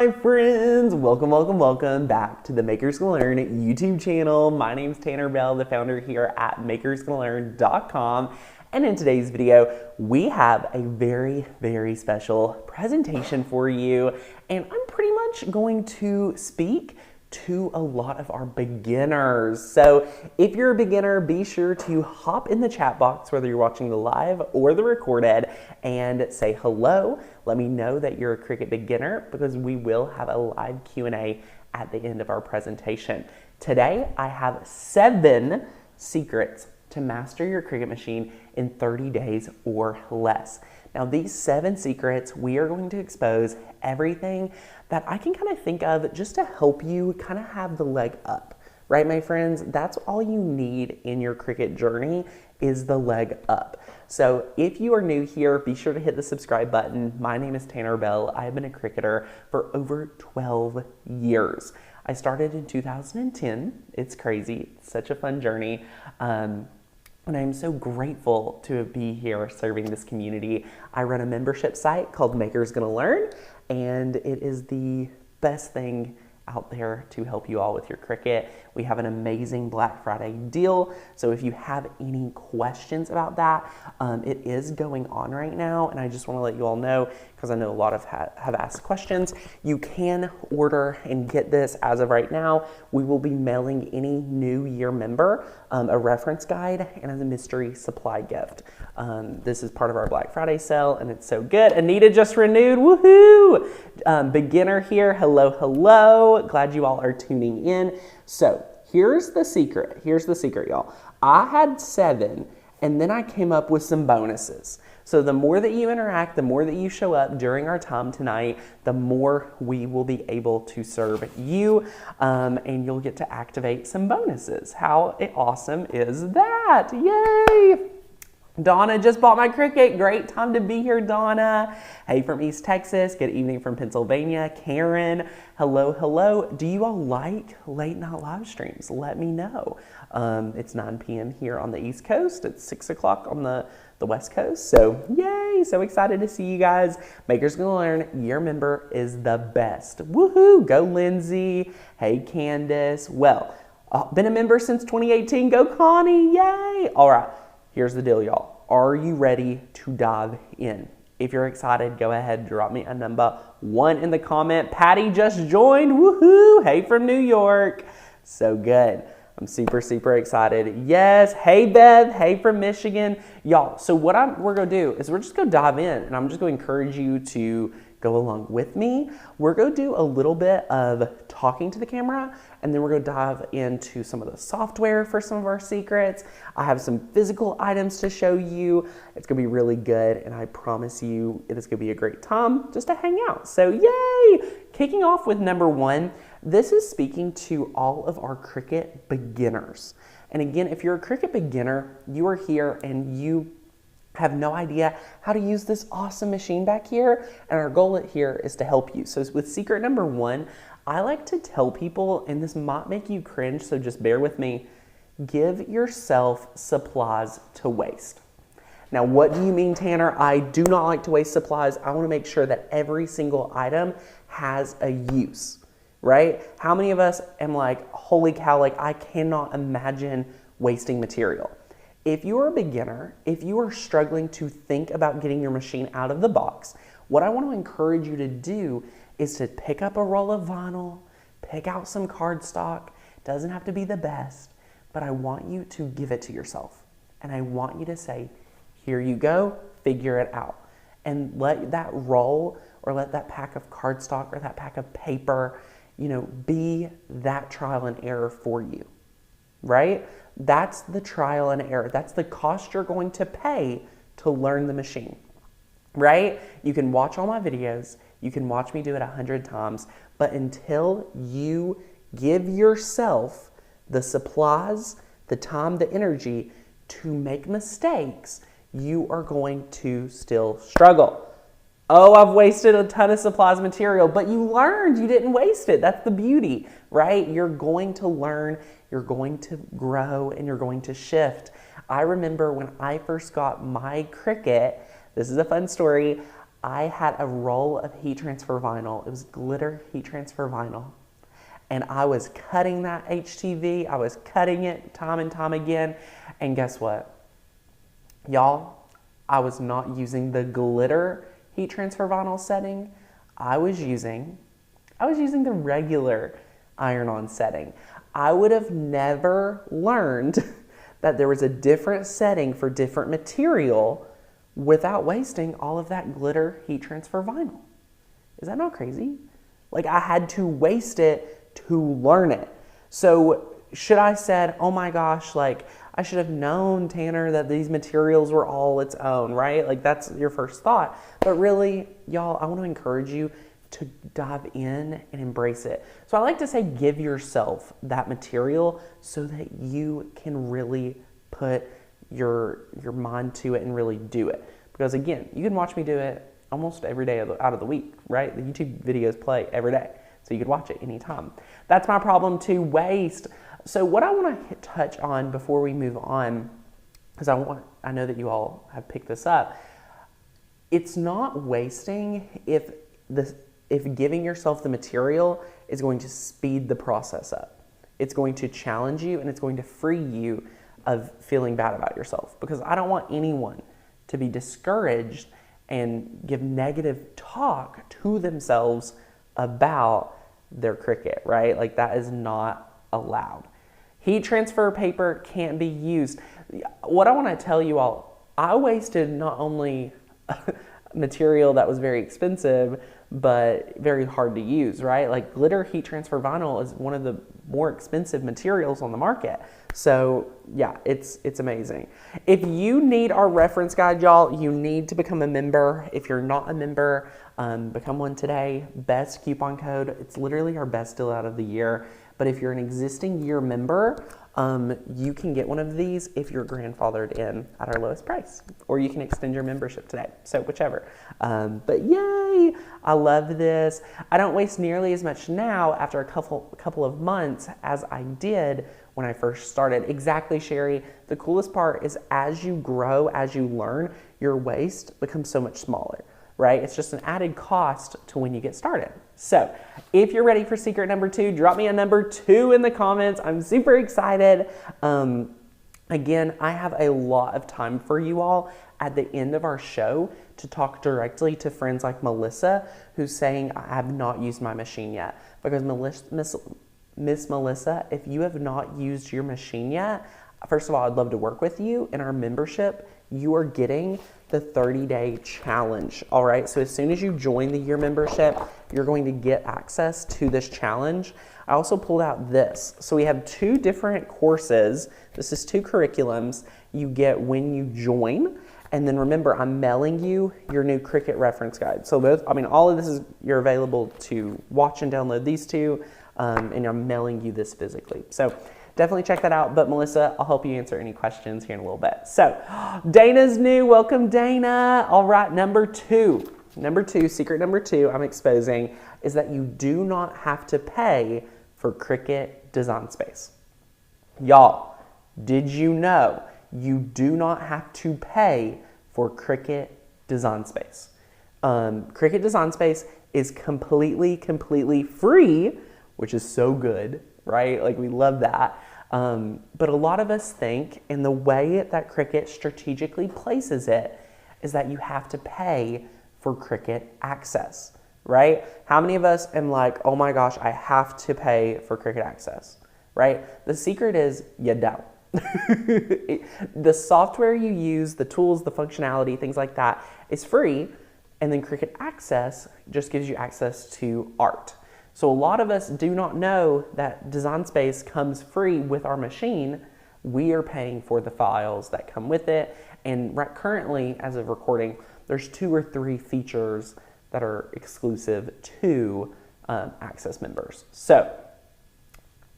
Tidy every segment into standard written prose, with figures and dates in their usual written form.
Hi friends, welcome back to the Makers Gonna Learn YouTube channel. My name is Tanner Bell, the founder here at makersgonnalearn.com. And in today's video, we have a very special presentation for you. And I'm pretty much going to speak to a lot of our beginners. So if you're a beginner, be sure to hop in the chat box, whether you're watching the live or the recorded, and say hello. Let me know that you're a Cricut beginner because we will have a live Q&A at the end of our presentation. Today, I have 7 secrets to master your Cricut machine in 30 days or less. Now, these 7 secrets, we are going to expose everything that I can kind of think of just to help you kind of have the leg up, right, my friends? That's all you need in your Cricut journey is the leg up. So if you are new here, be sure to hit the subscribe button. My name is Tanner Bell. I have been a Cricketer for over 12 years. I started in 2010. It's crazy. It's such a fun journey. And I'm so grateful to be here serving this community. I run a membership site called Makers Gonna Learn, and it is the best thing out there to help you all with your Cricut. We have an amazing Black Friday deal. So if you have any questions about that, it is going on right now. And I just want to let you all know, because I know a lot of have asked questions, you can order and get this as of right now. We will be mailing any new year member a reference guide and a mystery supply gift. This is part of our Black Friday sale, and it's so good. Anita just renewed, woohoo! Beginner here, hello. Glad you all are tuning in. So here's the secret, y'all. I had 7, and then I came up with some bonuses. So the more that you interact, the more that you show up during our time tonight, the more we will be able to serve you, and you'll get to activate some bonuses. How awesome is that? Yay! Donna just bought my Cricut. Great time to be here, Donna. Hey from East Texas. Good evening from Pennsylvania. Karen, hello. Do you all like late night live streams? Let me know. It's 9 p.m. here on the East Coast. It's 6 o'clock on the West Coast. So yay, so excited to see you guys. Makers Gonna Learn, your member is the best. Woohoo, go Lindsay. Hey Candace. Well, been a member since 2018. Go Connie, yay. All right. Here's the deal, y'all. Are you ready to dive in? If you're excited, go ahead, drop me a number 1 in the comment. Patty just joined, woohoo! Hey from New York. So good. I'm super excited. Yes, hey Beth, hey from Michigan. Y'all, so what we're gonna do is we're just gonna dive in, and I'm just gonna encourage you to go along with me. We're gonna do a little bit of talking to the camera, and then we're gonna dive into some of the software for some of our secrets. I have some physical items to show you. It's gonna be really good, and I promise you it is gonna be a great time just to hang out. So yay! Kicking off with number 1, this is speaking to all of our Cricut beginners. And again, if you're a Cricut beginner, you are here and you have no idea how to use this awesome machine back here, and our goal here is to help you. So with secret number 1, I like to tell people, and this might make you cringe, so just bear with me, give yourself supplies to waste. Now, what do you mean, Tanner? I do not like to waste supplies. I want to make sure that every single item has a use, right? How many of us am like, holy cow, like I cannot imagine wasting material. If you are a beginner, if you are struggling to think about getting your machine out of the box, what I want to encourage you to do is to pick up a roll of vinyl, pick out some cardstock. Doesn't have to be the best, but I want you to give it to yourself. And I want you to say, here you go, figure it out. And let that roll or let that pack of cardstock or that pack of paper, be that trial and error for you, right? That's the trial and error. That's the cost you're going to pay to learn the machine, right? You can watch all my videos. You can watch me do it 100 times, but until you give yourself the supplies, the time, the energy to make mistakes, you are going to still struggle. Oh, I've wasted a ton of supplies material, but you learned, you didn't waste it. That's the beauty, right? You're going to learn, you're going to grow, and you're going to shift. I remember when I first got my Cricut, this is a fun story, I had a roll of heat transfer vinyl. It was glitter heat transfer vinyl. And I was cutting that HTV. I was cutting it time and time again. And guess what? Y'all, I was not using the glitter heat transfer vinyl setting. I was using the regular iron-on setting. I would have never learned that there was a different setting for different material without wasting all of that glitter heat transfer vinyl. Is that not crazy? Like, I had to waste it to learn it. So should I said, oh my gosh, like, I should have known, Tanner, that these materials were all its own, right? Like, that's your first thought. But really, y'all, I want to encourage you to dive in and embrace it. So I like to say, give yourself that material so that you can really put your mind to it and really do it. Because again, you can watch me do it almost every day out of the week, right? The YouTube videos play every day, so you can watch it anytime. That's my problem to waste. So what I want to touch on before we move on, because I know that you all have picked this up, it's not wasting if giving yourself the material is going to speed the process up. It's going to challenge you and it's going to free you of feeling bad about yourself, because I don't want anyone to be discouraged and give negative talk to themselves about their Cricut, right? Like, that is not allowed. Heat transfer paper can't be used. What I want to tell you all, I wasted not only material that was very expensive, but very hard to use, right? Like, glitter heat transfer vinyl is one of the more expensive materials on the market. So yeah, it's amazing. If you need our reference guide, y'all, you need to become a member. If you're not a member, become one today. Best coupon code. It's literally our best deal out of the year. But if you're an existing year member, you can get one of these if you're grandfathered in at our lowest price, or you can extend your membership today. So whichever. But yay, I love this. I don't waste nearly as much now after a couple of months as I did when I first started. Exactly, Sherry. The coolest part is as you grow, as you learn, your waste becomes so much smaller, right? It's just an added cost to when you get started. So if you're ready for secret number 2, drop me a number 2 in the comments. I'm super excited. Again, I have a lot of time for you all at the end of our show to talk directly to friends like Melissa, who's saying, I have not used my machine yet. Because Miss Melissa, if you have not used your machine yet, first of all, I'd love to work with you. In our membership, you are getting the 30-day challenge, all right? So as soon as you join the year membership, you're going to get access to this challenge. I also pulled out this. So we have 2 different courses. This is 2 curriculums you get when you join. And then remember, I'm mailing you your new Cricut reference guide. So both, all of this is, you're available to watch and download these 2, and I'm mailing you this physically. So definitely check that out. But Melissa, I'll help you answer any questions here in a little bit. So Dana's new. Welcome, Dana. All right, number 2, secret number 2 I'm exposing is that you do not have to pay for Cricut Design Space. Y'all, did you know you do not have to pay for Cricut Design Space? Cricut Design Space is completely free, which is so good, right? Like, we love that. But a lot of us think, and the way that Cricut strategically places it is that you have to pay for Cricut Access, right? How many of us am like, oh my gosh, I have to pay for Cricut Access, right? The secret is you don't. The software you use, the tools, the functionality, things like that is free, and then Cricut Access just gives you access to art. So a lot of us do not know that Design Space comes free with our machine. We are paying for the files that come with it, and currently, as of recording, there's 2 or 3 features that are exclusive to Access members. So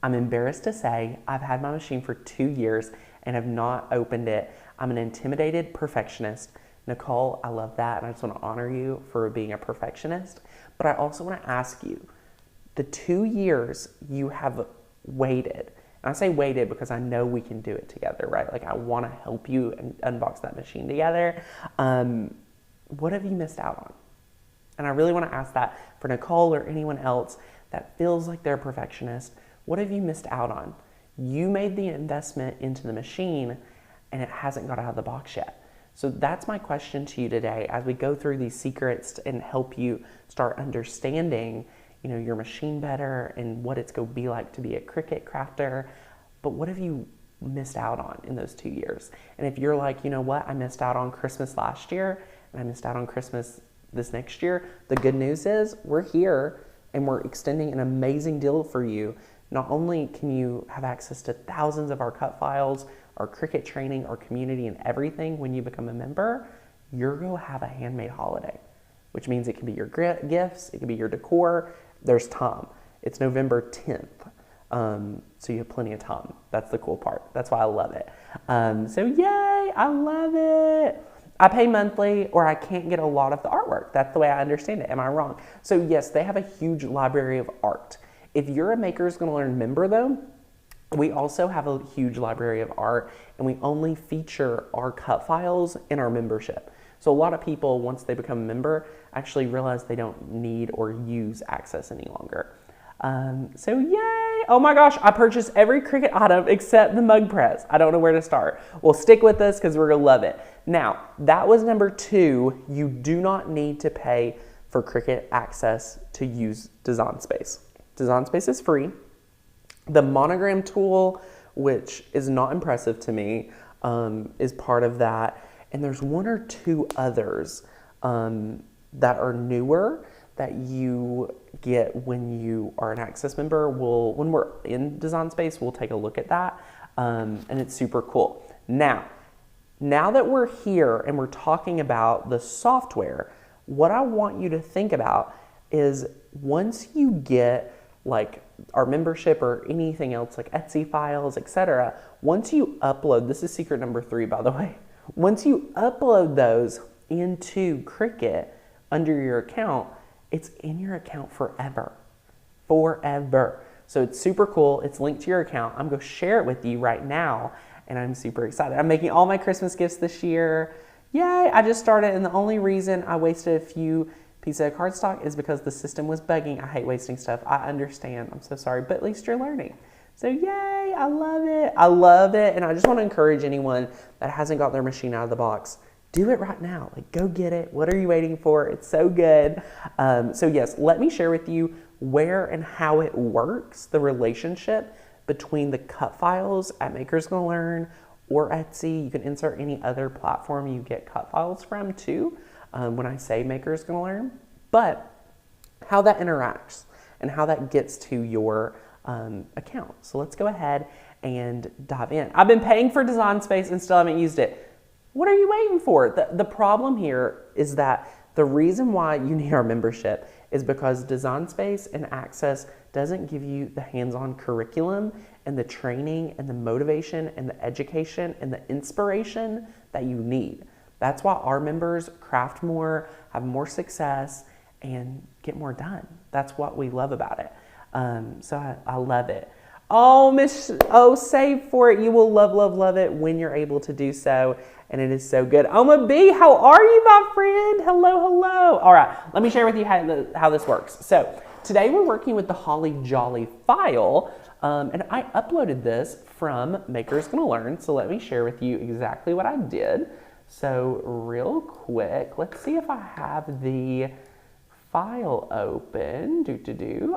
I'm embarrassed to say I've had my machine for 2 years and have not opened it. I'm an intimidated perfectionist. Nicole, I love that, and I just want to honor you for being a perfectionist. But I also want to ask you, the 2 years you have waited, and I say waited because I know we can do it together, right? Like, I want to help you and unbox that machine together. What have you missed out on? And I really want to ask that for Nicole or anyone else that feels like they're a perfectionist. What have you missed out on? You made the investment into the machine and it hasn't got out of the box yet. So that's my question to you today as we go through these secrets and help you start understanding, your machine better and what it's going to be like to be a Cricut crafter. But what have you missed out on in those 2 years? And if you're like, you know what, I missed out on Christmas last year and I missed out on Christmas this next year, the good news is we're here and we're extending an amazing deal for you. Not only can you have access to thousands of our cut files, our Cricut training, our community, and everything when you become a member, you're going to have a handmade holiday, which means it can be your gifts, it can be your decor. There's time. It's November 10th, so you have plenty of time. That's the cool part. That's why I love it. So yay, I love it. I pay monthly or I can't get a lot of the artwork. That's the way I understand it. Am I wrong? So yes, they have a huge library of art. If you're a Makers Gonna Learn member though, we also have a huge library of art and we only feature our cut files in our membership. So a lot of people, once they become a member, actually realize they don't need or use Access any longer. So yay! Oh my gosh, I purchased every Cricut item except the mug press. I don't know where to start. Well, stick with us because we're gonna love it. Now, that was number 2. You do not need to pay for Cricut Access to use Design Space. Design Space is free. The monogram tool, which is not impressive to me, is part of that. And there's 1 or 2 others that are newer that you get when you are an Access member. When we're in Design Space, we'll take a look at that. And it's super cool. Now that we're here and we're talking about the software, what I want you to think about is once you get like our membership or anything else like Etsy files, etc. Once you upload, this is secret number 3, by the way. Once you upload those into Cricut under your account, it's in your account forever. Forever. So it's super cool. It's linked to your account. I'm going to share it with you right now, and I'm super excited. I'm making all my Christmas gifts this year. Yay! I just started, and the only reason I wasted a few pieces of cardstock is because the system was bugging. I hate wasting stuff. I understand. I'm so sorry, but at least you're learning. So yay, I love it. I love it. And I just want to encourage anyone that hasn't got their machine out of the box, do it right now. Like, go get it. What are you waiting for? It's so good. So yes, let me share with you where and how it works, the relationship between the cut files at Makers Gonna Learn or Etsy. You can insert any other platform you get cut files from too, when I say Makers Gonna Learn, but how that interacts and how that gets to your account. So let's go ahead and dive in. I've been paying for Design Space and still haven't used it. What are you waiting for? The problem here is that the reason why you need our membership is because Design Space and Access doesn't give you the hands-on curriculum and the training and the motivation and the education and the inspiration that you need. That's why our members craft more, have more success, and get more done. That's what we love about it. So I love it. Oh, save for it. You will love, love, love it when you're able to do so. And it is so good. Oma B, how are you, my friend? Hello, hello. All right, let me share with you how this works. So today we're working with the Holly Jolly file. And I uploaded this from Makers Gonna Learn. So let me share with you exactly what I did. So real quick, let's see if I have the file open.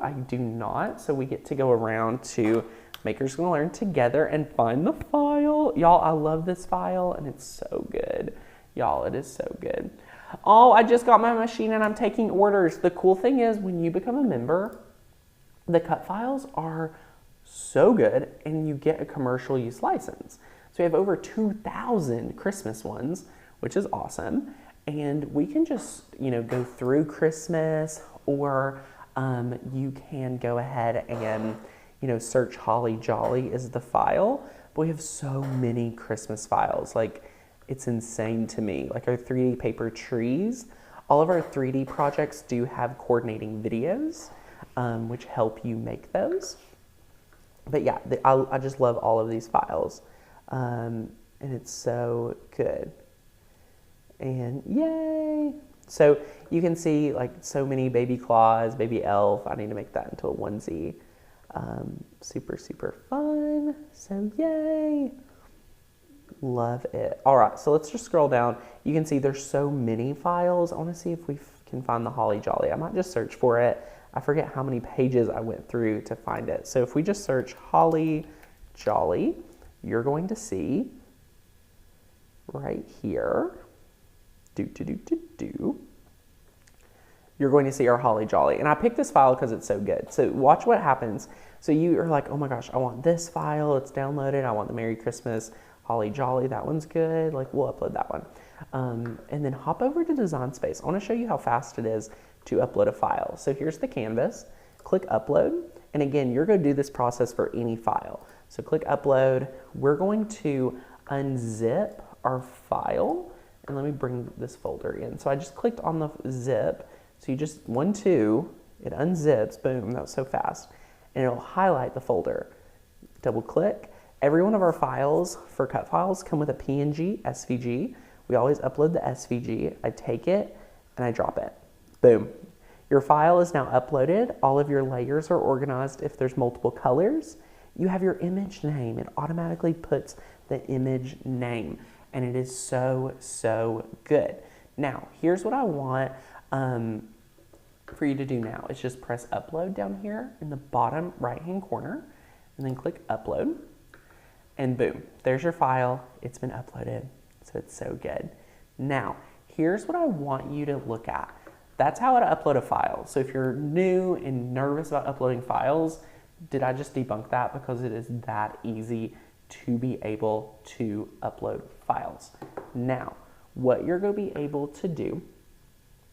I do not. So we get to go around to Makers Gonna Learn together and find the file. Y'all, I love this file and it's so good. Y'all, it is so good. Oh, I just got my machine and I'm taking orders. The cool thing is when you become a member, the cut files are so good and you get a commercial use license. So we have over 2,000 Christmas ones, which is awesome. And we can just, go through Christmas, or you can go ahead and, search Holly Jolly is the file. But we have so many Christmas files. Like, it's insane to me. Like our 3D paper trees, all of our 3D projects do have coordinating videos, which help you make those. But yeah, I just love all of these files. And it's so good. And yay! So you can see like so many baby claws, baby elf. I need to make that into a onesie. Super, super fun. So yay. Love it. All right, so let's just scroll down. You can see there's so many files. I want to see if we can find the Holly Jolly. I might just search for it. I forget how many pages I went through to find it. So if we just search Holly Jolly, you're going to see right here, you're going to see our Holly Jolly. And I picked this file because it's so good. So watch what happens. So you are like, oh my gosh, I want this file. It's downloaded. I want the Merry Christmas Holly Jolly. That one's good. Like, we'll upload that one. And then hop over to Design Space. I want to show you how fast it is to upload a file. So here's the canvas. Click Upload. And again, you're going to do this process for any file. So click Upload. We're going to unzip our file. And let me bring this folder in. So I just clicked on the zip. So you just, 1, 2, it unzips, boom, that was so fast. And it'll highlight the folder. Double click. Every one of our files for cut files come with a PNG, SVG. We always upload the SVG. I take it and I drop it. Boom. Your file is now uploaded. All of your layers are organized. If there's multiple colors, you have your image name. It automatically puts the image name. And it is so, so good. Now, here's what I want for you to do now. Is just press upload down here in the bottom right-hand corner, and then click upload, and boom, there's your file. It's been uploaded, so it's so good. Now, here's what I want you to look at. That's how to upload a file. So if you're new and nervous about uploading files, did I just debunk that? Because it is that easy to be able to upload files. Now, what you're going to be able to do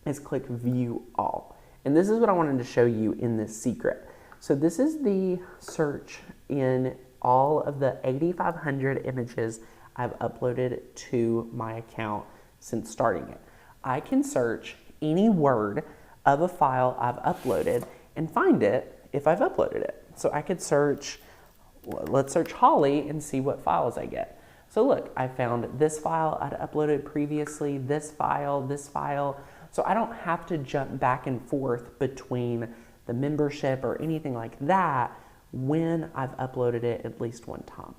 is click View All. And this is what I wanted to show you in this secret. So this is the search in all of the 8,500 images I've uploaded to my account since starting it. I can search any word of a file I've uploaded and find it if I've uploaded it. So I could search, let's search Holly and see what files I get. So look, I found this file I'd uploaded previously, this file. So I don't have to jump back and forth between the membership or anything like that when I've uploaded it at least one time.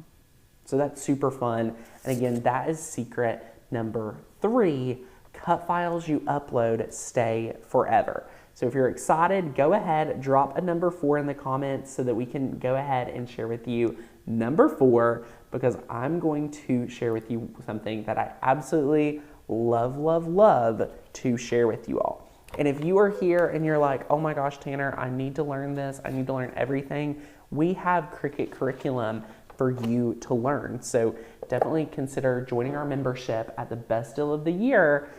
So that's super fun. And again, that is secret number 3. Cut files you upload stay forever. So if you're excited, go ahead, drop a number 4 in the comments so that we can go ahead and share with you number 4, because I'm going to share with you something that I absolutely love to share with you all. And if you are here and you're like, oh my gosh, Tanner, I need to learn this. I need to learn everything. We have Cricut curriculum for you to learn. So definitely consider joining our membership at the best deal of the year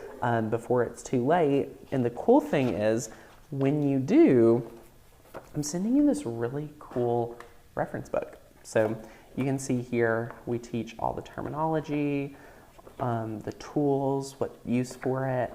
before it's too late. And the cool thing is, when you do, I'm sending you this really cool reference book. So you can see here, we teach all the terminology, the tools, what use for it.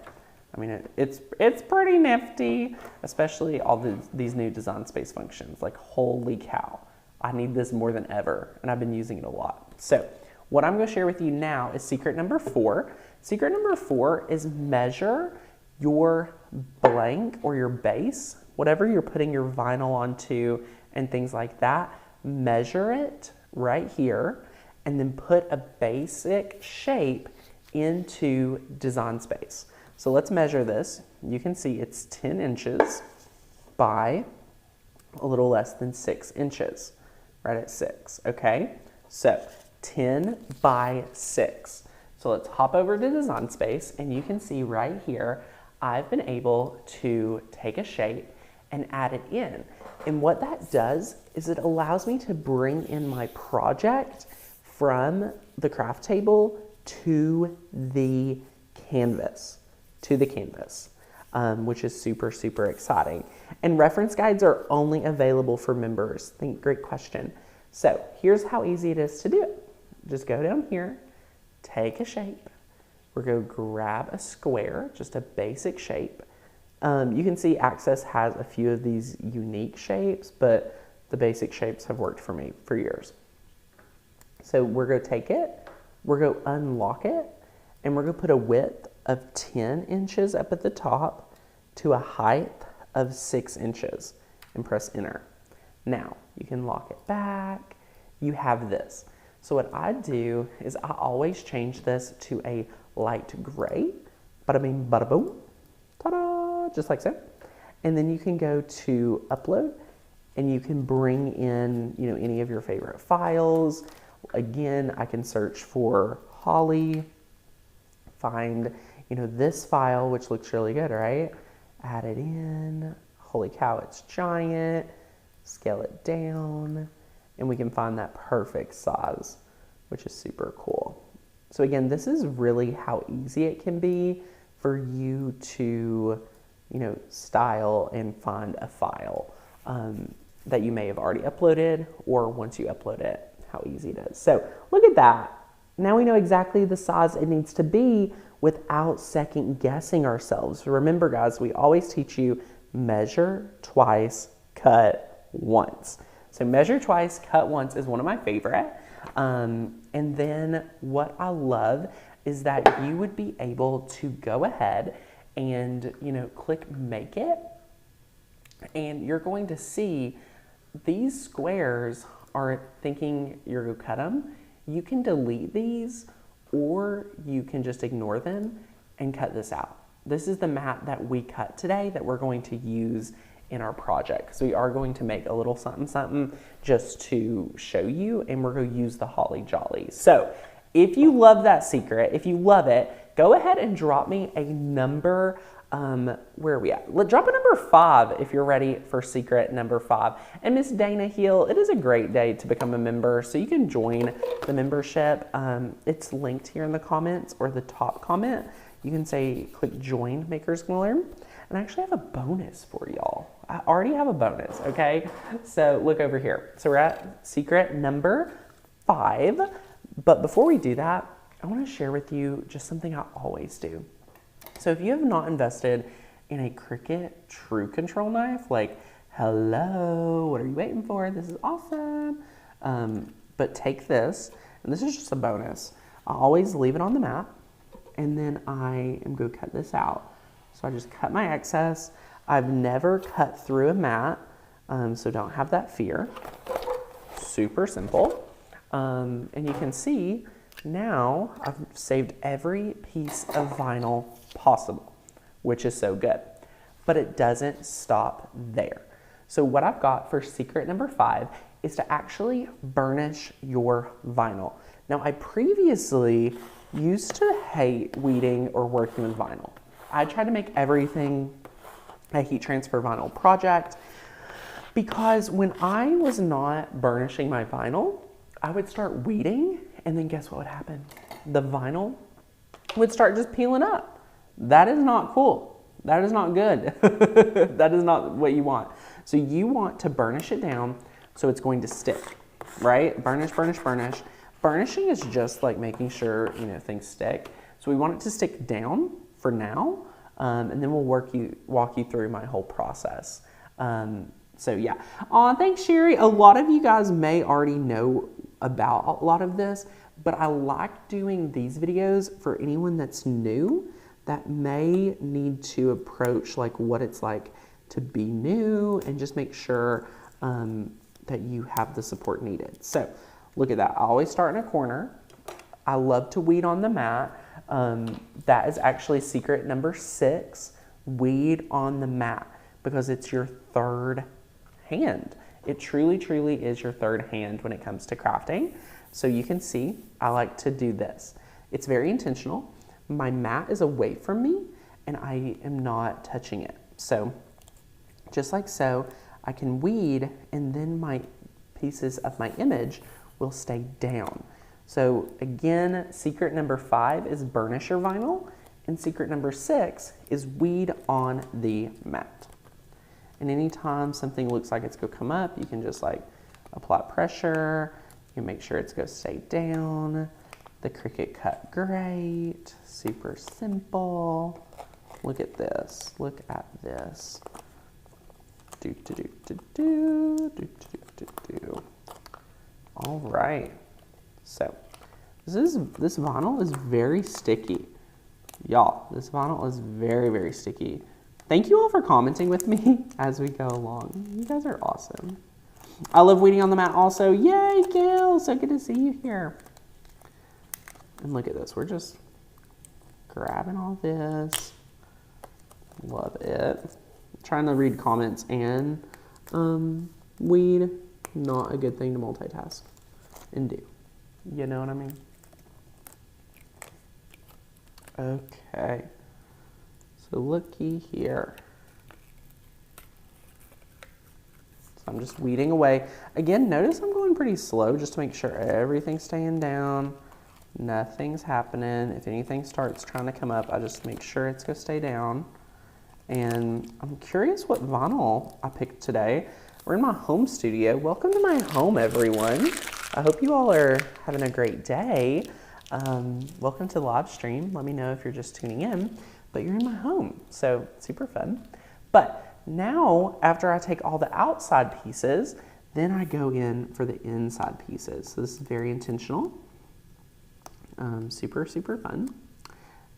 I mean, it's pretty nifty, especially all these new Design Space functions. Like, holy cow, I need this more than ever, and I've been using it a lot. So what I'm going to share with you now is secret number 4. Secret number 4 is measure your blank or your base, whatever you're putting your vinyl onto and things like that. Measure it right here, and then put a basic shape into Design Space. So let's measure this. You can see it's 10 inches by a little less than 6 inches, right at 6, okay? So 10 by 6. So let's hop over to Design Space, and you can see right here, I've been able to take a shape and add it in. And what that does is it allows me to bring in my project from the craft table to the canvas, which is super, super exciting. And reference guides are only available for members. Great question. So here's how easy it is to do it. Just go down here, take a shape. We're going to grab a square, just a basic shape. You can see Access has a few of these unique shapes, but the basic shapes have worked for me for years. So we're going to take it, we're going to unlock it, and we're going to put a width of 10 inches up at the top to a height of 6 inches and press enter. Now you can lock it back. You have this. So what I do is I always change this to a light gray. Bada bing, bada boom. Ta-da! Just like so. And then you can go to upload and you can bring in, any of your favorite files. Again, I can search for Holly, find, this file, which looks really good, right? Add it in. Holy cow, it's giant. Scale it down. And we can find that perfect size, which is super cool. So again, this is really how easy it can be for you to, style and find a file that you may have already uploaded, or once you upload it, how easy it is. So look at that. Now we know exactly the size it needs to be without second guessing ourselves. Remember guys, we always teach you measure twice, cut once. So measure twice, cut once is one of my favorite. And then what I love is that you would be able to go ahead and, click make it. And you're going to see these squares are thinking you're going to cut them. You can delete these or you can just ignore them and cut this out. This is the mat that we cut today that we're going to use in our project. So we are going to make a little something something just to show you, and we're going to use the Holly Jolly. So if you love that secret, if you love it, go ahead and drop me a number. Where are we at? Drop a number 5 if you're ready for secret number 5. And Miss Dana Hill, it is a great day to become a member, so you can join the membership. It's linked here in the comments or the top comment. You can say click join Makers Gonna Learn. And I actually have a bonus for y'all. I already have a bonus, okay? So look over here. So we're at secret number 5. But before we do that, I want to share with you just something I always do. So if you have not invested in a Cricut True Control knife, like, hello, what are you waiting for? This is awesome. But take this, and this is just a bonus. I always leave it on the mat, and then I am going to cut this out. So I just cut my excess. I've never cut through a mat, so don't have that fear. Super simple. And you can see now I've saved every piece of vinyl possible, which is so good. But it doesn't stop there. So what I've got for secret number 5 is to actually burnish your vinyl. Now I previously used to hate weeding or working with vinyl. I tried to make everything a heat transfer vinyl project because when I was not burnishing my vinyl, I would start weeding, and then guess what would happen? The vinyl would start just peeling up. That is not cool. That is not good. That is not what you want. So you want to burnish it down so it's going to stick, right? Burnish, burnish, burnish. Burnishing is just like making sure, things stick. So we want it to stick down for now, and then we'll walk you through my whole process. So yeah. Thanks, Sherry. A lot of you guys may already know about a lot of this, but I like doing these videos for anyone that's new that may need to approach like what it's like to be new and just make sure that you have the support needed. So look at that. I always start in a corner. I love to weed on the mat. That is actually secret number 6, weed on the mat, because it's your third hand. It truly, truly is your third hand when it comes to crafting. So you can see, I like to do this. It's very intentional. My mat is away from me and I am not touching it. So just like so, I can weed and then my pieces of my image will stay down. So again, secret number 5 is burnish your vinyl, and secret number 6 is weed on the mat. And anytime something looks like it's gonna come up, you can just like apply pressure, you can make sure it's gonna stay down. The Cricut cut great, super simple. Look at this, look at this. Do, do, do, do, do, do, do, do, do. All right. So this vinyl is very sticky. Y'all, this vinyl is very, very sticky. Thank you all for commenting with me as we go along. You guys are awesome. I love weeding on the mat also. Yay, Gail, so good to see you here. And look at this, we're just grabbing all this. Love it. Trying to read comments and weed, not a good thing to multitask and do. You know what I mean? Okay. So looky here. So I'm just weeding away. Again, notice I'm going pretty slow just to make sure everything's staying down. Nothing's happening. If anything starts trying to come up, I just make sure it's gonna stay down. And I'm curious what vinyl I picked today. We're in my home studio. Welcome to my home, everyone. I hope you all are having a great day. Welcome to the live stream. Let me know if you're just tuning in, but you're in my home, so super fun. But now, after I take all the outside pieces, then I go in for the inside pieces. So this is very intentional. Super, super fun.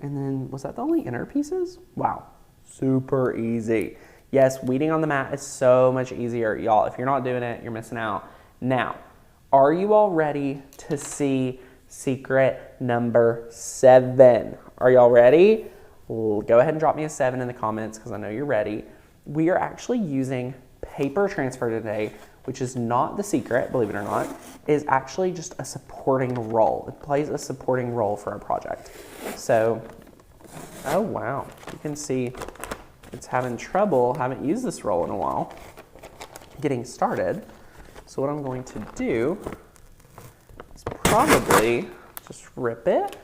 And then, was that the only inner pieces? Wow, super easy. Yes, weeding on the mat is so much easier. Y'all, if you're not doing it, you're missing out. Now, are you all ready to see secret number 7? Are y'all ready? Well, go ahead and drop me a 7 in the comments because I know you're ready. We are actually using paper transfer today, which is not the secret, believe it or not. It is actually just a supporting role. It plays a supporting role for our project. So, oh wow, you can see it's having trouble. Haven't used this roll in a while. Getting started. So what I'm going to do is probably just rip it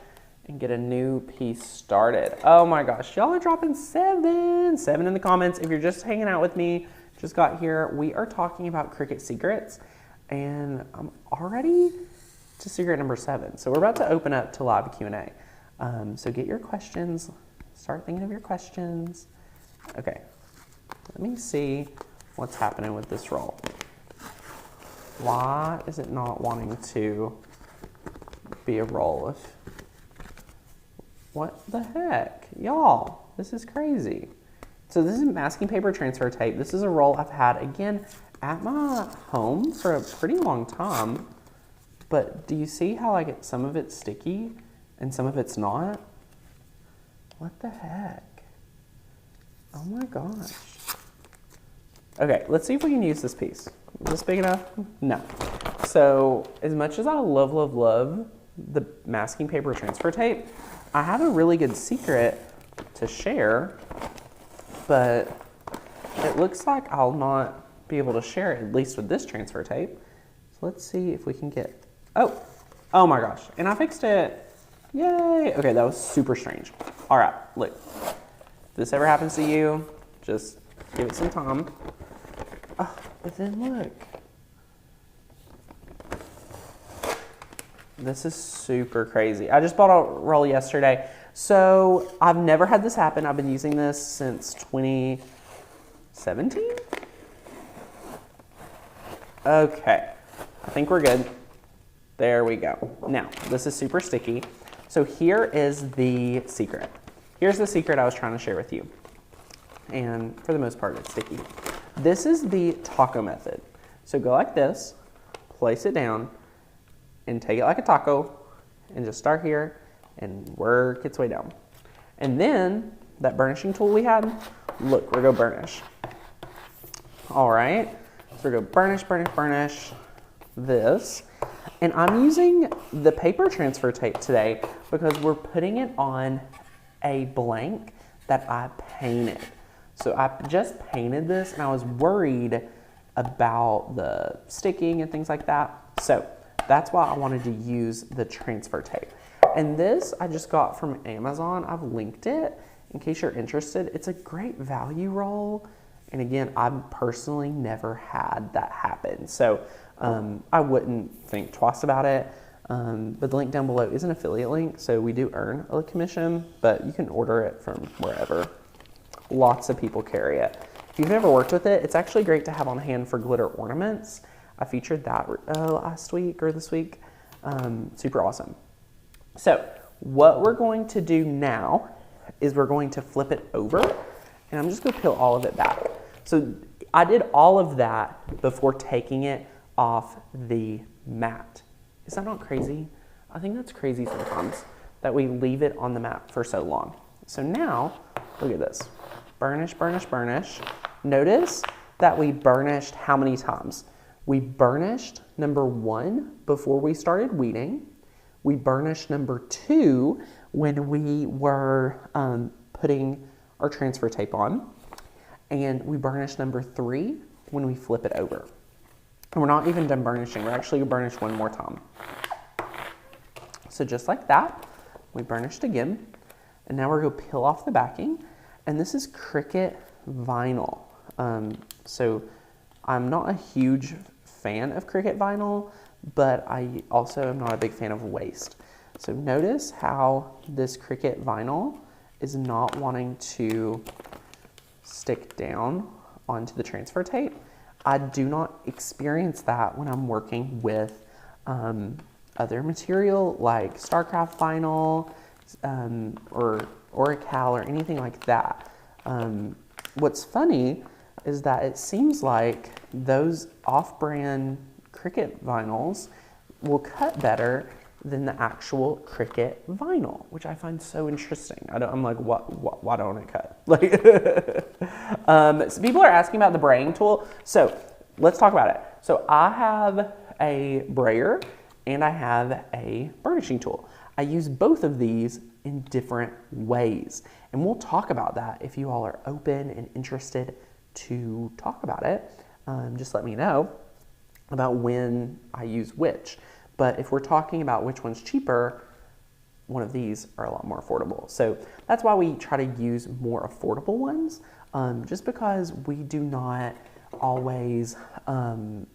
and get a new piece started. Oh my gosh, y'all are dropping 7 in the comments. If you're just hanging out with me, just got here, we are talking about Cricut secrets, and I'm already to secret number 7. So we're about to open up to live Q&A. So get your questions, start thinking of your questions. Okay, let me see what's happening with this roll. Why is it not wanting to be a roll? What the heck? Y'all, this is crazy. So this is masking paper transfer tape. This is a roll I've had, again, at my home for a pretty long time. But do you see how like some of it's sticky and some of it's not? What the heck? Oh my gosh. Okay, let's see if we can use this piece. Is this big enough? No. So as much as I love, love, love the masking paper transfer tape, I have a really good secret to share, but it looks like I'll not be able to share it, at least with this transfer tape. So let's see if we can get, oh my gosh, and I fixed it. Yay. Okay, that was super strange. All right, look, if this ever happens to you, just give it some time. Oh, but then look. This is super crazy. I just bought a roll yesterday. So I've never had this happen. I've been using this since 2017. Okay, I think we're good. There we go. Now, this is super sticky. So here is the secret. Here's the secret I was trying to share with you. And for the most part, it's sticky. This is the taco method. So go like this, place it down, and take it like a taco, and just start here and work its way down. And then that burnishing tool we had, look, we're gonna burnish. All right, so we're gonna burnish, burnish, burnish this. And I'm using the paper transfer tape today because we're putting it on a blank that I painted. So I just painted this and I was worried about the sticking and things like that. So that's why I wanted to use the transfer tape. And this I just got from Amazon. I've linked it in case you're interested. It's a great value roll. And again, I've personally never had that happen. So I wouldn't think twice about it. But the link down below is an affiliate link. So we do earn a commission, but you can order it from wherever. Lots of people carry it. If you've never worked with it, it's actually great to have on hand for glitter ornaments. I featured that last week or this week. Super awesome. So what we're going to do now, is we're going to flip it over, and I'm just going to peel all of it back. So I did all of that before taking it off the mat. Is that not crazy? I think that's crazy sometimes that we leave it on the mat for so long. So now, look at this. Burnish, burnish, burnish. Notice that we burnished how many times? We burnished number 1 before we started weeding. We burnished number 2 when we were putting our transfer tape on. And we burnished number 3 when we flip it over. And we're not even done burnishing. We're actually going to burnish one more time. So just like that, we burnished again. And now we're going to peel off the backing. And this is Cricut vinyl. So I'm not a huge fan of Cricut vinyl, but I also am not a big fan of waste. So notice how this Cricut vinyl is not wanting to stick down onto the transfer tape. I do not experience that when I'm working with other material like StarCraft vinyl or Oracal or anything like that. What's funny is that it seems like those off-brand Cricut vinyls will cut better than the actual Cricut vinyl, which I find so interesting. I'm like, why don't it cut? Like, so people are asking about the braying tool. So let's talk about it. So I have a brayer and I have a burnishing tool. I use both of these in different ways. And we'll talk about that if you all are open and interested to talk about it. Just let me know about when I use which. But if we're talking about which one's cheaper, one of these are a lot more affordable. So that's why we try to use more affordable ones, just because we do not always, want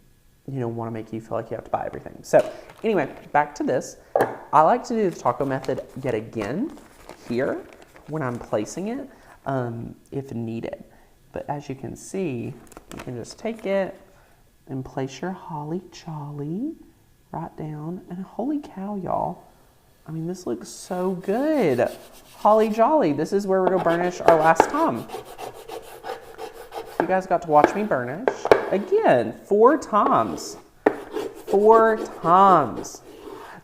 to make you feel like you have to buy everything. So anyway, back to this. I like to do the taco method yet again here when I'm placing it, if needed. But as you can see, you can just take it and place your holly jolly right down. And holy cow, y'all. I mean, this looks so good. Holly jolly. This is where we're going to burnish our last time. You guys got to watch me burnish. Again, 4 times. 4 times.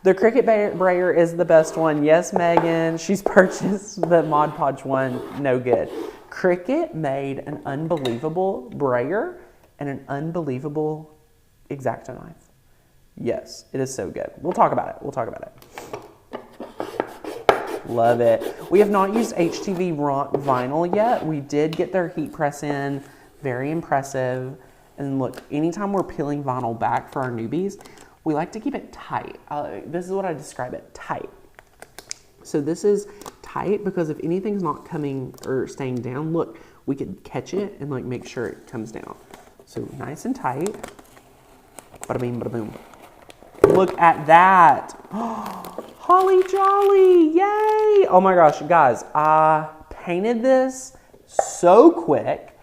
The Cricut brayer is the best one. Yes, Megan. She's purchased the Mod Podge one. No good. Cricut made an unbelievable brayer and an unbelievable X-Acto knife. Yes, it is so good. We'll talk about it. We'll talk about it. Love it. We have not used HTV vinyl yet. We did get their heat press in. Very impressive. And look, anytime we're peeling vinyl back for our newbies, we like to keep it tight. This is what I describe it, tight. So this is tight because if anything's not coming or staying down, look, we could catch it and like make sure it comes down. So nice and tight. Bada bing, bada boom. Look at that. Holly jolly, yay. Oh my gosh, guys, I painted this so quick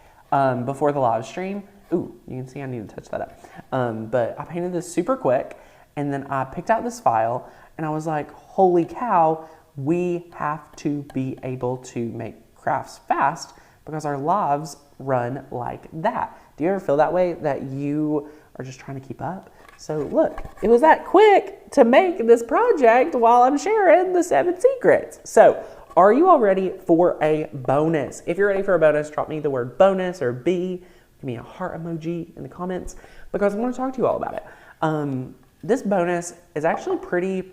before the live stream. Ooh, you can see I need to touch that up. But I painted this super quick, and then I picked out this file, and I was like, holy cow, we have to be able to make crafts fast because our lives run like that. Do you ever feel that way, that you are just trying to keep up? So look, it was that quick to make this project while I'm sharing the 7 secrets. So are you all ready for a bonus? If you're ready for a bonus, drop me the word bonus or B. Give me a heart emoji in the comments because I want to talk to you all about it. This bonus is actually pretty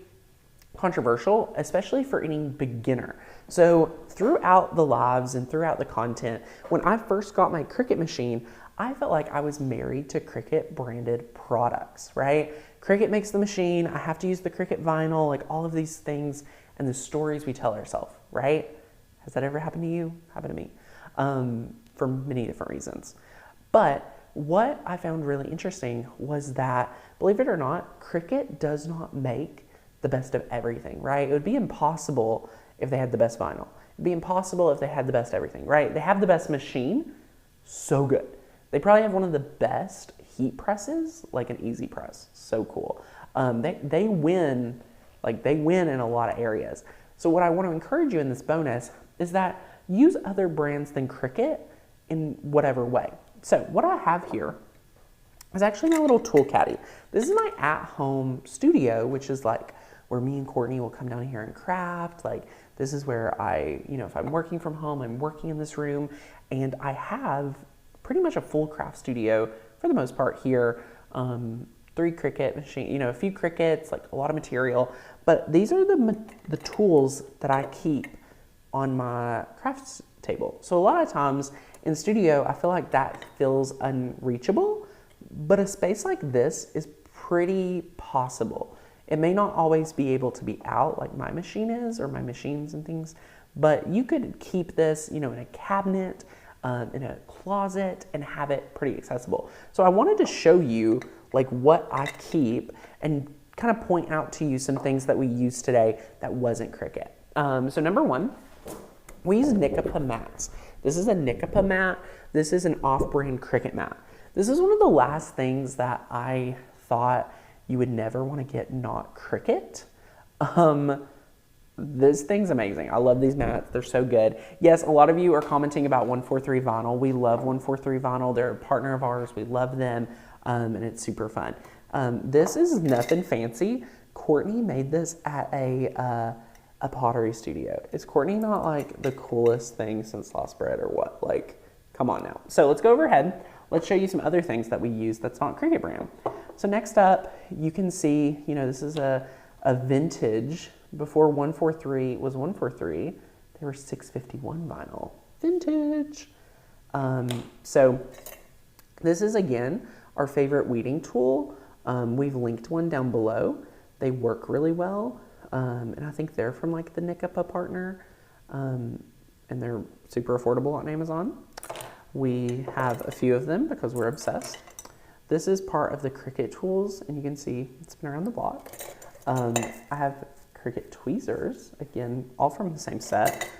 controversial, especially for any beginner. So throughout the lives and throughout the content, when I first got my Cricut machine, I felt like I was married to Cricut branded products, right? Cricut makes the machine. I have to use the Cricut vinyl, like all of these things and the stories we tell ourselves, right? Has that ever happened to you? Happened to me for many different reasons. But what I found really interesting was that, believe it or not, Cricut does not make the best of everything, right? It would be impossible if they had the best vinyl. It'd be impossible if they had the best everything, right? They have the best machine, so good. They probably have one of the best heat presses, like an easy press, so cool. They win, like they win in a lot of areas. So what I want to encourage you in this bonus is that use other brands than Cricut in whatever way. So what I have here is actually my little tool caddy. This is my at-home studio, which is like where me and Courtney will come down here and craft. Like, this is where I, if I'm working from home, I'm working in this room, and I have pretty much a full craft studio for the most part here. 3 Cricut machine, a few Cricuts, like a lot of material, but these are the tools that I keep on my craft table. So a lot of times in studio, I feel like that feels unreachable, but a space like this is pretty possible. It may not always be able to be out like my machine is, or my machines and things, but you could keep this, in a cabinet, in a closet, and have it pretty accessible. So I wanted to show you like what I keep and kind of point out to you some things that we used today that wasn't Cricut. So number one, we use Nikapa mats. This is a Nikapa mat. This is an off-brand Cricut mat. This is one of the last things that I thought you would never want to get not Cricut. This thing's amazing. I love these mats. They're so good. Yes, a lot of you are commenting about 143 Vinyl. We love 143 Vinyl. They're a partner of ours. We love them, and it's super fun. This is nothing fancy. Courtney made this at a pottery studio. Is Courtney not like the coolest thing since sliced bread or what? Like, come on now. So let's go overhead. Let's show you some other things that we use that's not Cricut brand. So next up, you can see, this is a vintage. Before 143 was 143, they were 651 vinyl. Vintage. So this is, again, our favorite weeding tool. We've linked one down below. They work really well. And I think they're from like the Nikapa partner. And they're super affordable on Amazon. We have a few of them because we're obsessed. This is part of the Cricut tools, and you can see it's been around the block. I have Cricut tweezers, again, all from the same set.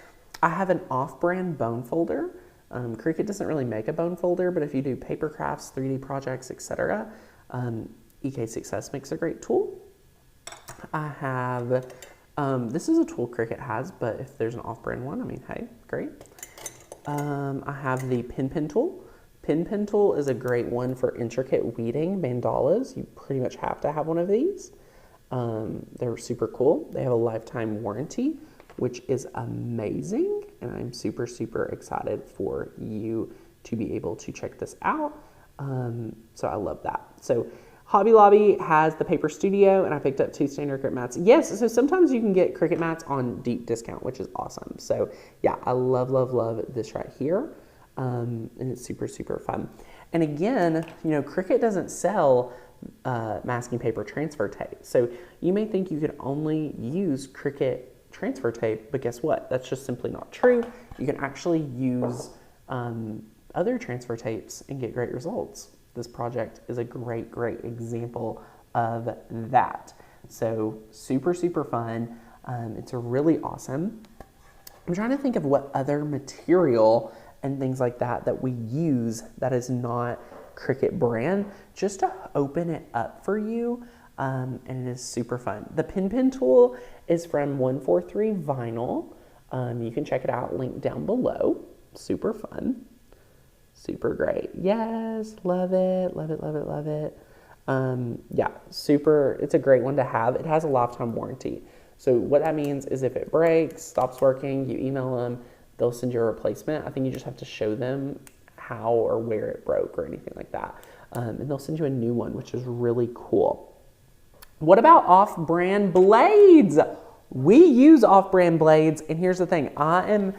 I have an off-brand bone folder. Cricut doesn't really make a bone folder, but if you do paper crafts, 3D projects, etc., EK Success makes a great tool. I have, this is a tool Cricut has, but if there's an off-brand one, I mean, hey, great. I have the Pin tool. Pin tool is a great one for intricate weeding mandalas. You pretty much have to have one of these. They're super cool. They have a lifetime warranty, which is amazing. And I'm super, super excited for you to be able to check this out. So I love that. So Hobby Lobby has the Paper Studio, and I picked up 2 standard Cricut mats. Yes, so sometimes you can get Cricut mats on deep discount, which is awesome. So yeah, I love, love, love this right here. And it's super, super fun. And again, Cricut doesn't sell masking paper transfer tape. So you may think you could only use Cricut transfer tape, but guess what? That's just simply not true. You can actually use other transfer tapes and get great results. This project is a great, great example of that. So super, super fun. It's really awesome. I'm trying to think of what other material and things like that we use that is not Cricut brand, just to open it up for you, and it is super fun. The Pin tool is from 143 Vinyl. You can check it out, link down below. Super fun, super great. Yes, love it, love it, love it, love it. Yeah, super, it's a great one to have. It has a lifetime warranty. So what that means is if it breaks, stops working, you email them, they'll send you a replacement. I think you just have to show them how or where it broke or anything like that. And they'll send you a new one, which is really cool. What about off-brand blades? We use off-brand blades, and here's the thing. I am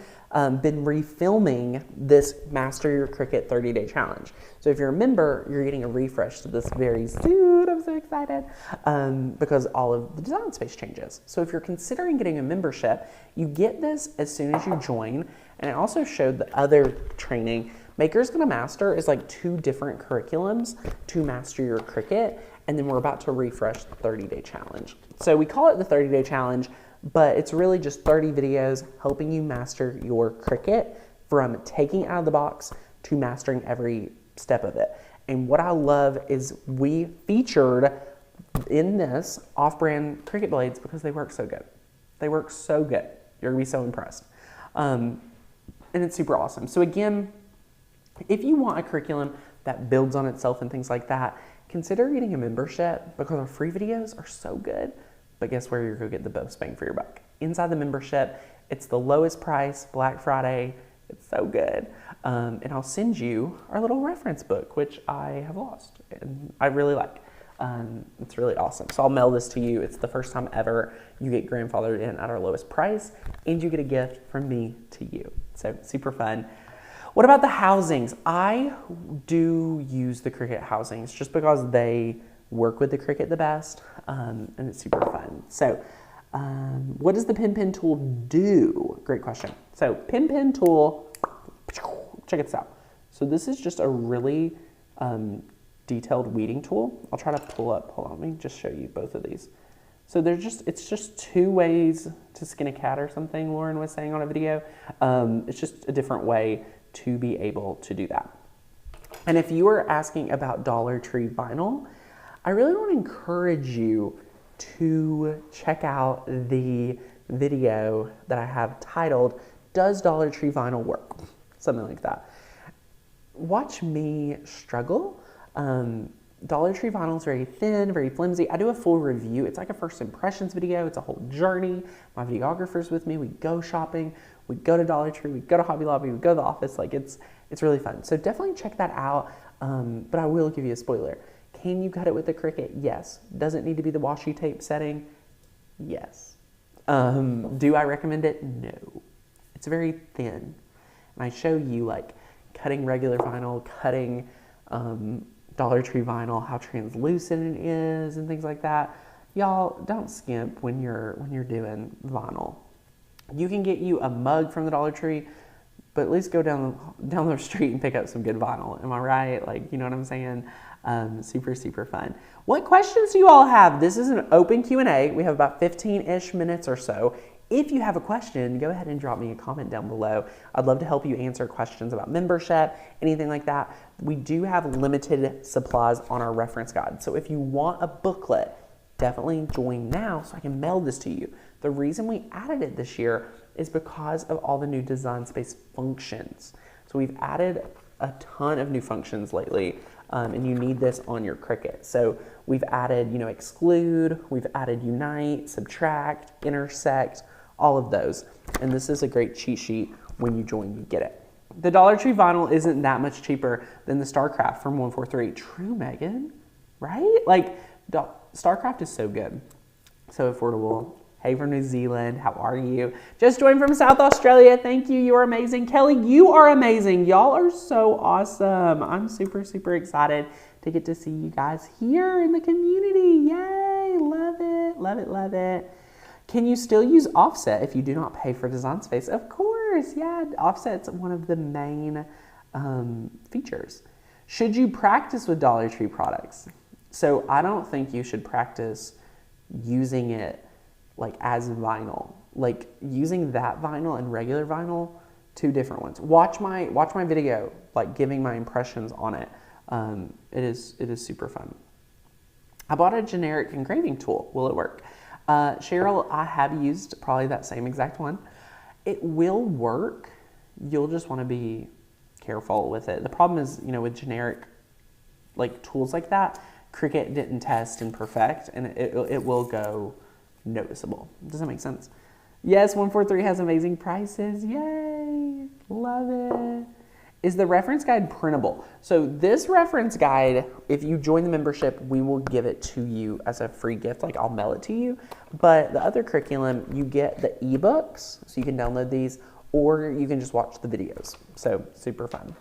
been refilming this Master Your Cricut 30-day challenge. So if you're a member, you're getting a refresh to this very soon. I'm so excited because all of the design space changes. So if you're considering getting a membership, you get this as soon as you join. And I also showed the other training. Maker's Gonna Master is like 2 different curriculums to master your Cricut, and then we're about to refresh the 30-day challenge. So we call it the 30-day challenge, but it's really just 30 videos helping you master your Cricut from taking it out of the box to mastering every step of it. And what I love is we featured in this off-brand Cricut blades because they work so good. They work so good. You're gonna be so impressed. And it's super awesome. So again, if you want a curriculum that builds on itself and things like that, consider getting a membership because our free videos are so good. But guess where you're going to get the most bang for your buck? Inside the membership, it's the lowest price, Black Friday. It's so good. And I'll send you our little reference book, which I have lost and I really like. It's really awesome. So I'll mail this to you. It's the first time ever you get grandfathered in at our lowest price and you get a gift from me to you. So super fun. What about the housings? I do use the Cricut housings just because they work with the Cricut the best, and it's super fun. So what does the pen tool do? Great question. So pen tool, check this out. So this is just a really detailed weeding tool. I'll try to pull up, hold on, let me just show you both of these. So it's just 2 ways to skin a cat or something, Lauren was saying on a video. It's just a different way to be able to do that. And if you are asking about Dollar Tree vinyl, I really want to encourage you to check out the video that I have titled, Does Dollar Tree Vinyl Work? Something like that. Watch me struggle. Dollar Tree vinyl is very thin, very flimsy. I do a full review. It's like a first impressions video. It's a whole journey. My videographer's with me. We go shopping. We go to Dollar Tree. We go to Hobby Lobby. We go to the office. Like it's really fun. So definitely check that out. But I will give you a spoiler. Can you cut it with the Cricut? Yes. Does it need to be the washi tape setting? Yes. Do I recommend it? No. It's very thin. And I show you like cutting regular vinyl, cutting Dollar Tree vinyl, how translucent it is and things like that. Y'all, don't skimp when you're doing vinyl. You can get you a mug from the Dollar Tree, but at least go down the street and pick up some good vinyl. Am I right? Like, you know what I'm saying? Super, super fun. What questions do you all have? This is an open Q&A. We have about 15-ish minutes or so. If you have a question, go ahead and drop me a comment down below. I'd love to help you answer questions about membership, anything like that. We do have limited supplies on our reference guide. So if you want a booklet, definitely join now so I can mail this to you. The reason we added it this year is because of all the new Design Space functions. So we've added a ton of new functions lately, and you need this on your Cricut. So we've added, exclude, we've added unite, subtract, intersect, all of those. And this is a great cheat sheet. When you join, you get it. The Dollar Tree vinyl isn't that much cheaper than the StarCraft from 143. True, Megan, right? Like, StarCraft is so good, so affordable. Hey from New Zealand, how are you? Just joined from South Australia. Thank you, you are amazing. Kelly, you are amazing. Y'all are so awesome. I'm super, super excited to get to see you guys here in the community. Yay, love it, love it, love it. Can you still use offset if you do not pay for Design Space? Of course, yeah, offset's one of the main features. Should you practice with Dollar Tree products? So I don't think you should practice using it like as vinyl, like using that vinyl and regular vinyl, 2 different ones. Watch my video, like giving my impressions on it. It is super fun. I bought a generic engraving tool. Will it work? Cheryl, I have used probably that same exact one. It will work. You'll just want to be careful with it. The problem is, with generic like tools like that, Cricut didn't test and perfect, and it will go noticeable. Does that make sense? Yes, 143 has amazing prices. Yay! Love it. Is the reference guide printable? So this reference guide, if you join the membership, we will give it to you as a free gift. Like I'll mail it to you. But the other curriculum, you get the ebooks, so you can download these, or you can just watch the videos. So super fun.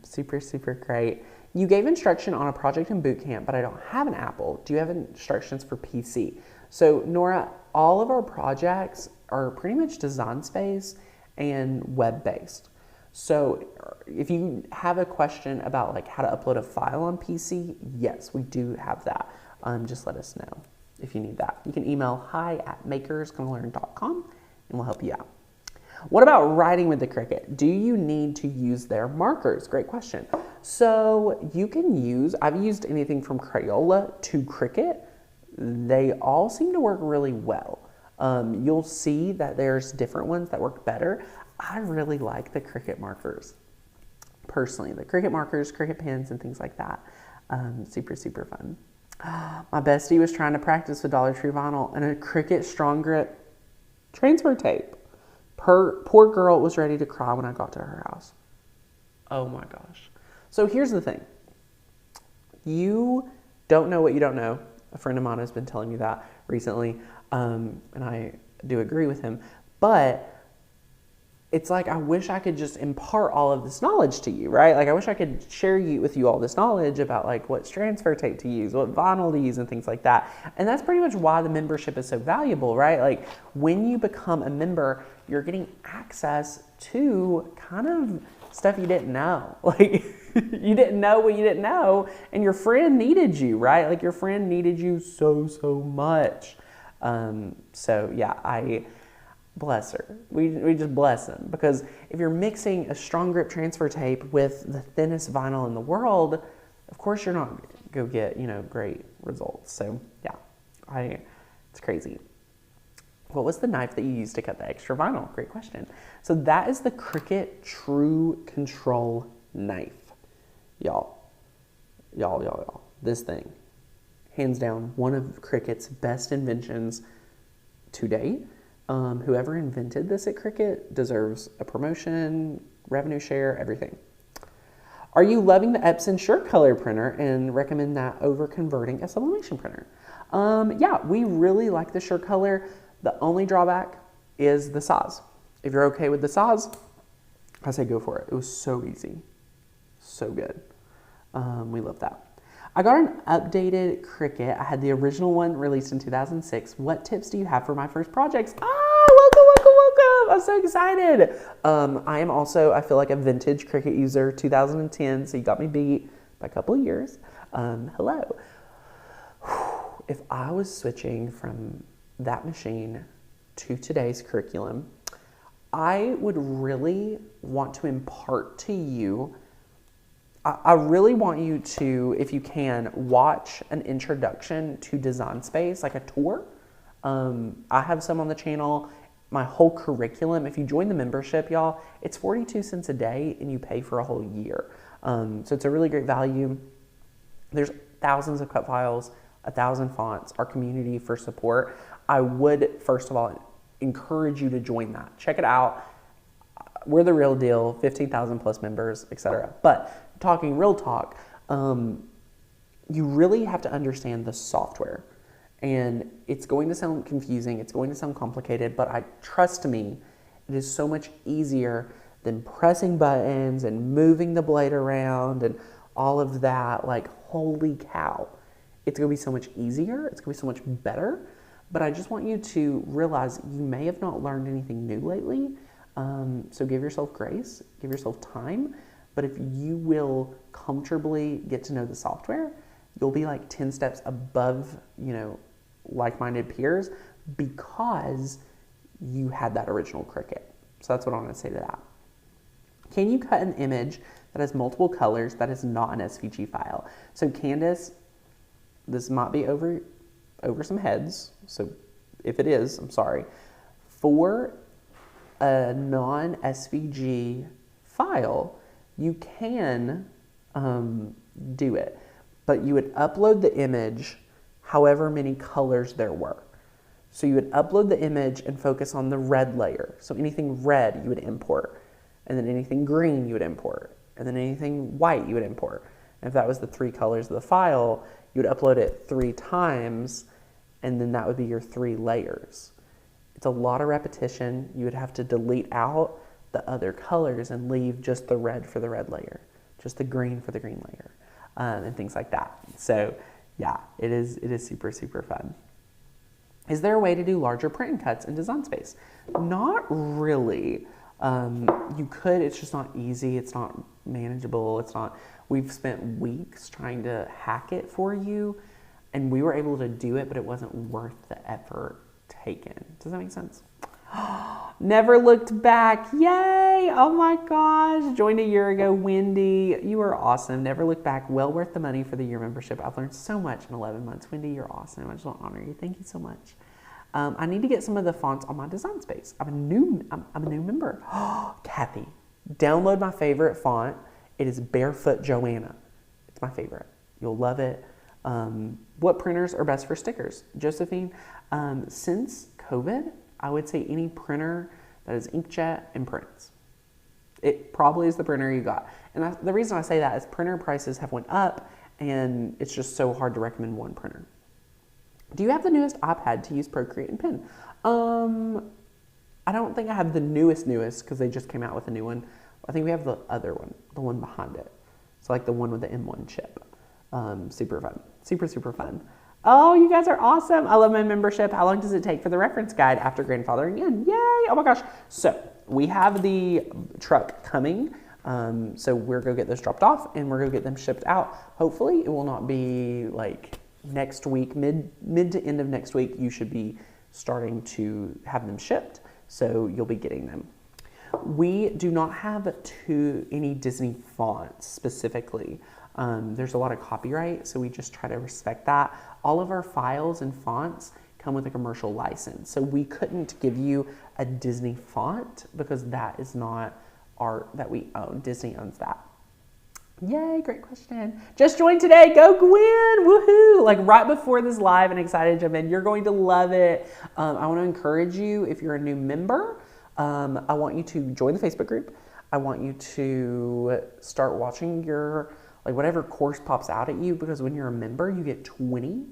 Super, super great. You gave instruction on a project in boot camp, but I don't have an Apple. Do you have instructions for PC? So Nora, all of our projects are pretty much Design Space and web-based. So if you have a question about like how to upload a file on PC, yes, we do have that. Just let us know if you need that. You can email hi@makersgonnalearn.com and we'll help you out. What about writing with the Cricut? Do you need to use their markers? Great question. So you can use, I've used anything from Crayola to Cricut. They all seem to work really well. You'll see that there's different ones that work better. I really like the Cricut markers. Personally, the Cricut markers, Cricut pens, and things like that. Super, super fun. My bestie was trying to practice with Dollar Tree vinyl and a Cricut strong grip transfer tape. Poor girl was ready to cry when I got to her house. Oh my gosh. So here's the thing. You don't know what you don't know. A friend of mine has been telling me that recently, and I do agree with him. But it's like I wish I could just impart all of this knowledge to you, right? Like I wish I could share with you all this knowledge about like what transfer tape to use, what vinyl to use, and things like that. And that's pretty much why the membership is so valuable, right? Like when you become a member, you're getting access to kind of stuff you didn't know. Like you didn't know what you didn't know, and your friend needed you, right? Like your friend needed you so much. So yeah, bless her. We just bless them, because if you're mixing a strong grip transfer tape with the thinnest vinyl in the world, of course you're not going to get, great results. So yeah, it's crazy. What was the knife that you used to cut the extra vinyl? Great question. So that is the Cricut True Control knife. Y'all. This thing, hands down, one of Cricut's best inventions to date. Whoever invented this at Cricut deserves a promotion, revenue share, everything. Are you loving the Epson SureColor printer and recommend that over converting a sublimation printer? Yeah, we really like the SureColor. The only drawback is the size. If you're okay with the size, I say go for it. It was so easy, so good. We love that. I got an updated Cricut. I had the original one released in 2006. What tips do you have for my first projects? Welcome. I'm so excited. I am also, I feel like a vintage Cricut user, 2010. So you got me beat by a couple of years. Hello. If I was switching from that machine to today's curriculum, I would really want to impart to you, I really want you to, if you can, watch an introduction to Design Space, like a tour. I have some on the channel. My whole curriculum, if you join the membership, y'all, it's 42 cents a day and you pay for a whole year. So it's a really great value. There's thousands of cut files, 1,000 fonts, our community for support. I would, first of all, encourage you to join that. Check it out. We're the real deal, 15,000 plus members, etc. But talking real talk, you really have to understand the software. And it's going to sound confusing, it's going to sound complicated, but trust me, it is so much easier than pressing buttons and moving the blade around and all of that. Like, holy cow. It's going to be so much easier, it's going to be so much better. But I just want you to realize you may have not learned anything new lately. So give yourself grace, give yourself time. But if you will comfortably get to know the software, you'll be like 10 steps above, like-minded peers because you had that original Cricut. So that's what I want to say to that. Can you cut an image that has multiple colors that is not an SVG file? So Candace, this might be over some heads. So if it is, I'm sorry. For a non-SVG file, you can do it, but you would upload the image however many colors there were. So you would upload the image and focus on the red layer. So anything red you would import, and then anything green you would import, and then anything white you would import. And if that was the 3 colors of the file, you would upload it 3 times, and then that would be your 3 layers. It's a lot of repetition. You would have to delete out the other colors and leave just the red for the red layer, just the green for the green layer, and things like that. So yeah, it is super, super fun. Is there a way to do larger print and cuts in Design Space? Not really. You could, it's just not easy. It's not manageable. We've spent weeks trying to hack it for you, and we were able to do it, but it wasn't worth the effort taken. Does that make sense? Never looked back. Yay! Oh my gosh. Joined a year ago. Wendy, you are awesome. Never looked back. Well worth the money for the year membership. I've learned so much in 11 months. Wendy, you're awesome. I just want to honor you. Thank you so much. I need to get some of the fonts on my design space. I'm a new member. Kathy, download my favorite font. It is Barefoot Joanna. It's my favorite. You'll love it. What printers are best for stickers? Josephine, since COVID, I would say any printer that is inkjet and prints. It probably is the printer you got. And the reason I say that is printer prices have went up, and it's just so hard to recommend one printer. Do you have the newest iPad to use Procreate and Pen? I don't think I have the newest because they just came out with a new one. I think we have the other one, the one behind it. So like the one with the M1 chip. Super fun. Super fun. Oh, you guys are awesome. I love my membership. How long does it take for the reference guide after grandfathering in? Yay. Oh my gosh. So we have the truck coming. So we're going to get those dropped off and we're going to get them shipped out. Hopefully it will not be like next week, mid to end of next week, you should be starting to have them shipped. So you'll be getting them. We do not have any Disney fonts specifically. There's a lot of copyright, so we just try to respect that. All of our files and fonts come with a commercial license. So we couldn't give you a Disney font because that is not art that we own. Disney owns that. Yay, great question. Just joined today. Go Gwen, woohoo. Like right before this live and excited to jump in. You're going to love it. I want to encourage you, if you're a new member, I want you to join the Facebook group. I want you to start watching your, like whatever course pops out at you, because when you're a member, you get 20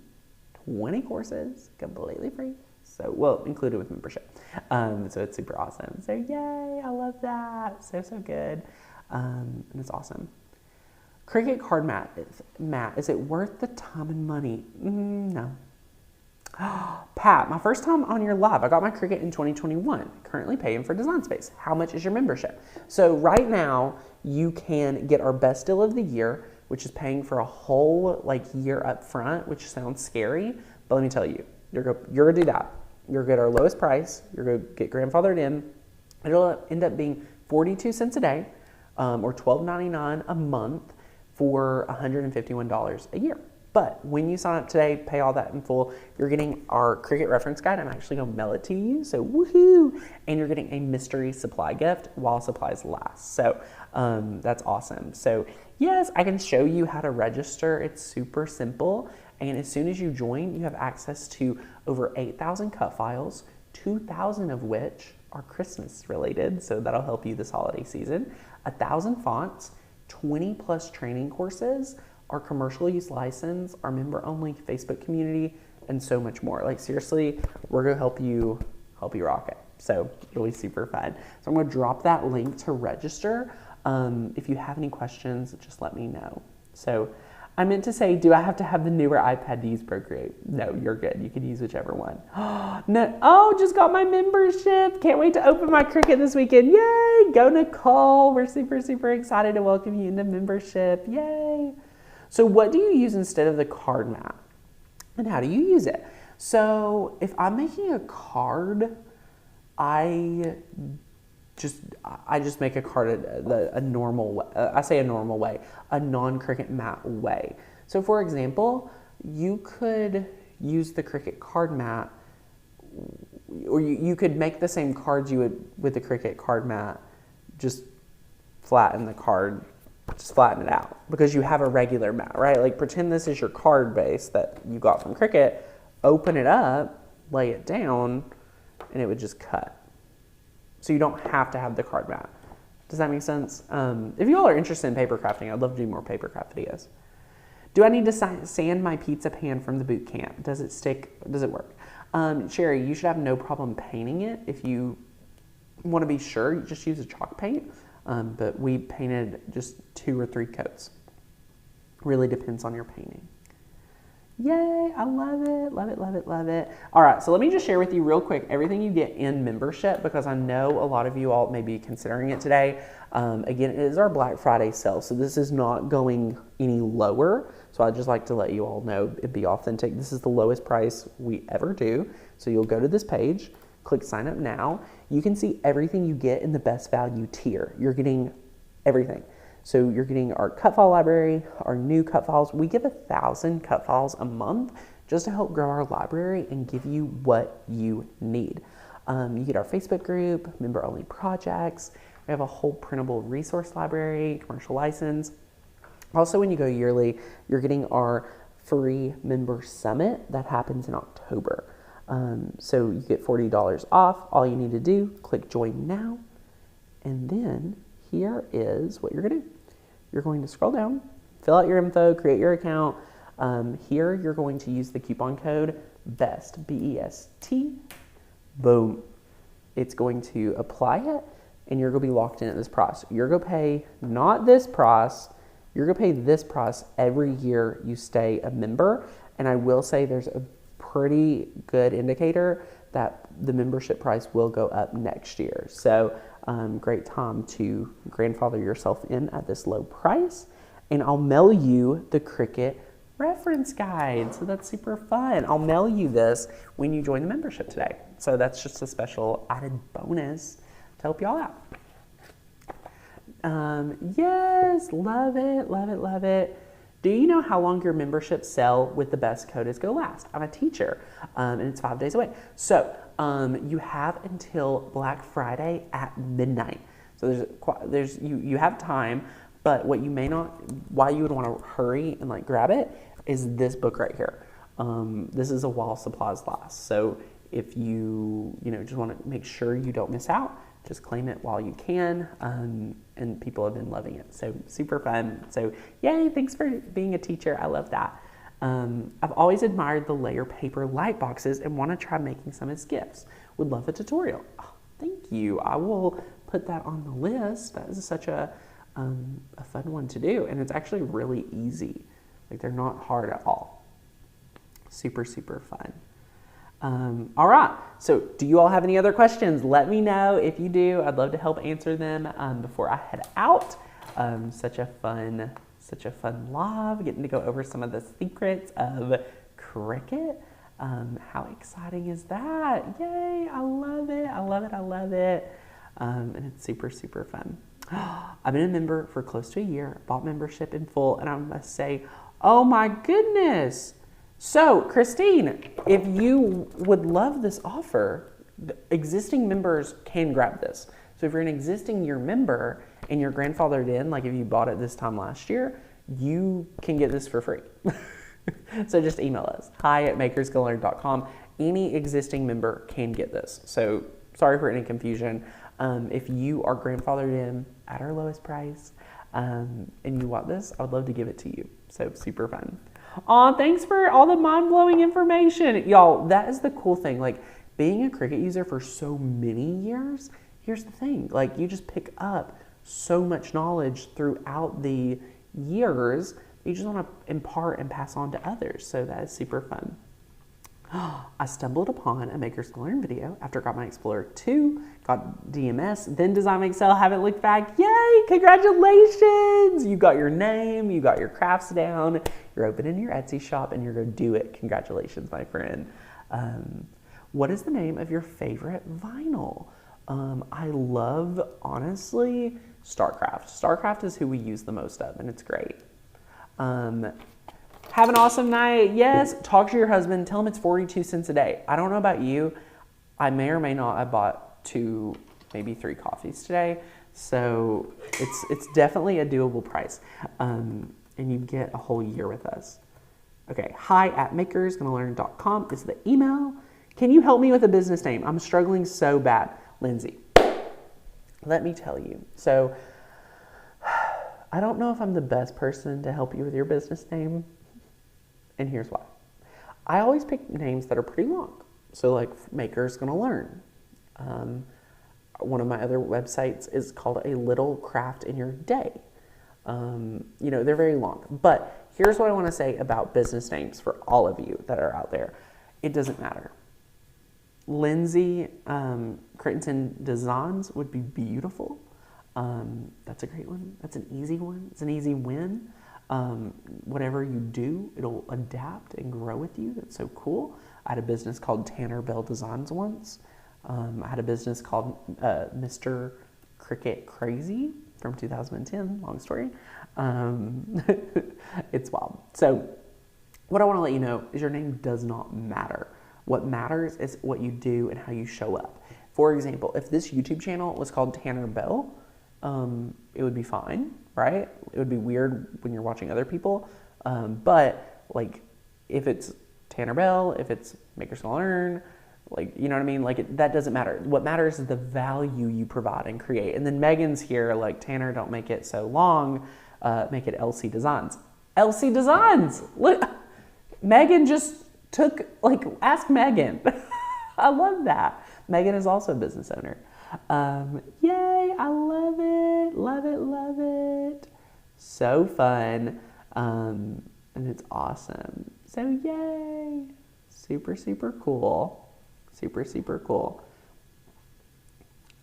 courses completely free. So, well, included with membership. So it's super awesome. So yay, I love that. So good. And it's awesome. Cricut card mat, is it worth the time and money? No. Pat, my first time on your live. I got my Cricut in 2021. Currently paying for design space. How much is your membership? So right now, you can get our best deal of the year, which is paying for a whole year up front, which sounds scary. But let me tell you, you're gonna do that. You're gonna get our lowest price. You're gonna get grandfathered in. It'll end up being 42 cents a day, or $12.99 a month for $151 a year. But when you sign up today, pay all that in full, you're getting our Cricut reference guide. I'm actually gonna mail it to you, so woohoo! And you're getting a mystery supply gift while supplies last. So that's awesome. So yes, I can show you how to register. It's super simple. And as soon as you join, you have access to over 8,000 cut files, 2,000 of which are Christmas related. So that'll help you this holiday season. 1,000 fonts, 20 plus training courses, our commercial use license, our member only Facebook community, and so much more. Like seriously, we're gonna help you rock it. So it'll be super fun. So I'm gonna drop that link to register. If you have any questions, just let me know. So I meant to say, do I have to have the newer iPad to use Procreate? No, you're good. You can use whichever one. No, oh, just got my membership. Can't wait to open my Cricut this weekend. Yay, go Nicole. We're super excited to welcome you into membership. Yay. So what do you use instead of the card mat? And how do you use it? So if I'm making a card, I just make a card a normal way. I say a normal way, a non-Cricut mat way. So for example, you could use the Cricut card mat, or you could make the same cards you would with the Cricut card mat, just flatten the card, just flatten it out, because you have a regular mat, right? Like pretend this is your card base that you got from Cricut, open it up, lay it down, and it would just cut. So you don't have to have the card mat. Does that make sense? If you all are interested in paper crafting, I'd love to do more paper craft videos. Do I need to sand my pizza pan from the boot camp? Does it stick? Does it work? Sherry, you should have no problem painting it. If you want to be sure, you just use a chalk paint. But we painted just 2 or 3 coats. Really depends on your painting. Yay, I love it, love it. All right, so let me just share with you real quick everything you get in membership, because I know a lot of you all may be considering it today. Again, it is our Black Friday sale, so this is not going any lower. So I'd just like to let you all know it'd be authentic. This is the lowest price we ever do. So you'll go to this page, click sign up now. You can see everything you get in the best value tier. You're getting everything. So you're getting our cut file library, our new cut files. We give 1,000 cut files a month just to help grow our library and give you what you need. You get our Facebook group, member-only projects. We have a whole printable resource library, commercial license. Also, when you go yearly, you're getting our free member summit that happens in October. So you get $40 off. All you need to do, click join now. And then here is what you're going to do. You're going to scroll down, fill out your info, create your account. Here you're going to use the coupon code BEST, B-E-S-T. Boom. It's going to apply it, and you're going to be locked in at this price. You're going to pay not this price. You're going to pay this price every year you stay a member. And I will say there's a pretty good indicator that the membership price will go up next year. So great time to grandfather yourself in at this low price. And I'll mail you the Cricut reference guide. So that's super fun. I'll mail you this when you join the membership today. So that's just a special added bonus to help y'all out. Yes, love it, love it, love it. Do you know how long your membership sale with the best code is going to last? I'm a teacher, and it's 5 days away. So you have until Black Friday at midnight. So you have time, but what you may not, why you would want to hurry and like grab it is this book right here. This is a while supplies last. So if you just want to make sure you don't miss out, just claim it while you can, and people have been loving it. So super fun. So yay, thanks for being a teacher. I love that. I've always admired the layer paper light boxes and want to try making some as gifts. Would love a tutorial. Oh, thank you. I will put that on the list. That is such a fun one to do, and it's actually really easy. Like they're not hard at all. Super, super fun. All right, so do you all have any other questions? Let me know if you do. I'd love to help answer them before I head out. Such a fun live, getting to go over some of the secrets of Cricut. How exciting is that? Yay, I love it, I love it, I love it. And it's super, super fun. I've been a member for close to a year, bought membership in full, and I must say, oh my goodness. So, Christine, if you would love this offer, existing members can grab this. So if you're an existing year member and you're grandfathered in, like if you bought it this time last year, you can get this for free. So just email us, hi@makersgonnalearn.com. Any existing member can get this. So sorry for any confusion. If you are grandfathered in at our lowest price and you want this, I would love to give it to you. So super fun. Aw, thanks for all the mind-blowing information. Y'all, that is the cool thing. Like, being a Cricut user for so many years, here's the thing. Like, you just pick up so much knowledge throughout the years. You just want to impart and pass on to others. So that is super fun. I stumbled upon a Maker's Gonna Learn video after I got my Explorer 2, got DMS, then Design Excel, haven't looked back. Yay, congratulations! You got your name, you got your crafts down, you're opening your Etsy shop, and you're going to do it. Congratulations, my friend. What is the name of your favorite vinyl? I love, honestly, StarCraft. StarCraft is who we use the most of, and it's great. Have an awesome night. Yes, talk to your husband. Tell him it's 42 cents a day. I don't know about you. I may or may not have bought 2, maybe 3 coffees today. So it's definitely a doable price. And you get a whole year with us. Okay, hi@makersgonnalearn.com is the email. Can you help me with a business name? I'm struggling so bad. Lindsay, let me tell you. So I don't know if I'm the best person to help you with your business name. And here's why. I always pick names that are pretty long. So like Maker's Gonna Learn. One of my other websites is called A Little Craft in Your Day. They're very long. But here's what I want to say about business names for all of you that are out there. It doesn't matter. Lindsay Crittenton Designs would be beautiful. That's a great one. That's an easy one. It's an easy win. Whatever you do, it'll adapt and grow with you. That's so cool. I had a business called Tanner Bell Designs once. I had a business called Mr. Cricut Crazy from 2010. Long story. It's wild. So what I want to let you know is your name does not matter. What matters is what you do and how you show up. For example, if this YouTube channel was called Tanner Bell, it would be fine, right? It would be weird when you're watching other people. But like if it's Tanner Bell, if it's Makers Gonna Learn, like, you know what I mean? Like that doesn't matter. What matters is the value you provide and create. And then Megan's here, like, Tanner, don't make it so long. Make it LC Designs. LC Designs. Look, Megan just took, like, ask Megan. I love that. Megan is also a business owner. Yay, I love it. Love it, love it. So fun. And it's awesome. So yay. Super, super cool. Super, super cool.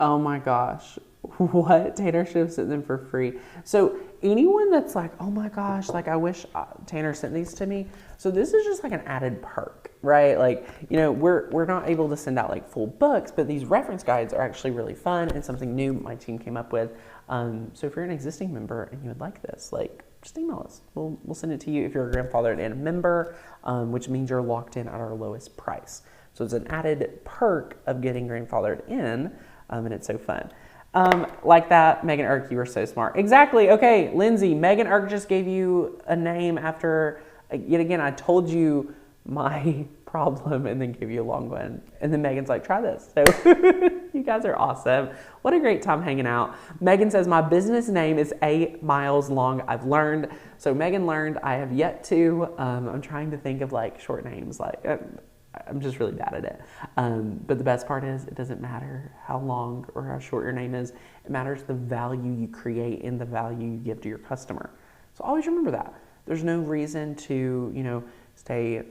Oh my gosh. What? Tanner should have sent them for free. So anyone that's like, oh my gosh, like I wish Tanner sent these to me. So this is just like an added perk, right? Like, you know, we're not able to send out like full books, but these reference guides are actually really fun and something new my team came up with. So if you're an existing member and you would like this, like, just email us. We'll send it to you if you're a grandfathered in member, which means you're locked in at our lowest price. So it's an added perk of getting grandfathered in, and it's so fun. Like that, Megan Irk, you were so smart. Exactly. Okay, Lindsay, Megan Irk just gave you a name after, yet again, I told you my problem and then gave you a long one. And then Megan's like, try this. So you guys are awesome. What a great time hanging out. Megan says, my business name is 8 miles long. I've learned. So Megan learned, I have yet to. I'm trying to think of like short names. Like I'm just really bad at it. But the best part is it doesn't matter how long or how short your name is. It matters the value you create and the value you give to your customer. So always remember that. There's no reason to, you know, stay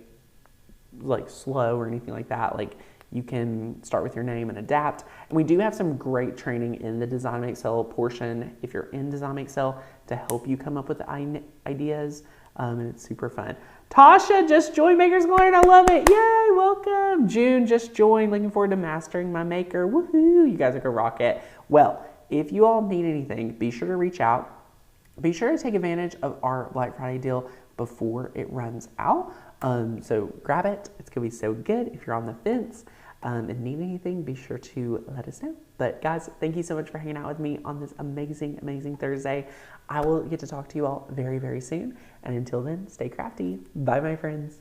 like slow or anything like that. Like you can start with your name and adapt. And we do have some great training in the Design Make Sell portion if you're in Design Make Sell to help you come up with ideas. And it's super fun. Tasha just joined Makers Gonna Learn. I love it. Yay, welcome. June just joined. Looking forward to mastering my maker. Woohoo, you guys are gonna rock it. Well, if you all need anything, be sure to reach out. Be sure to take advantage of our Black Friday deal before it runs out. So grab it. It's gonna be so good. If you're on the fence and need anything, be sure to let us know. But guys, thank you so much for hanging out with me on this amazing, amazing Thursday. I will get to talk to you all very, very soon. And until then, stay crafty. Bye, my friends.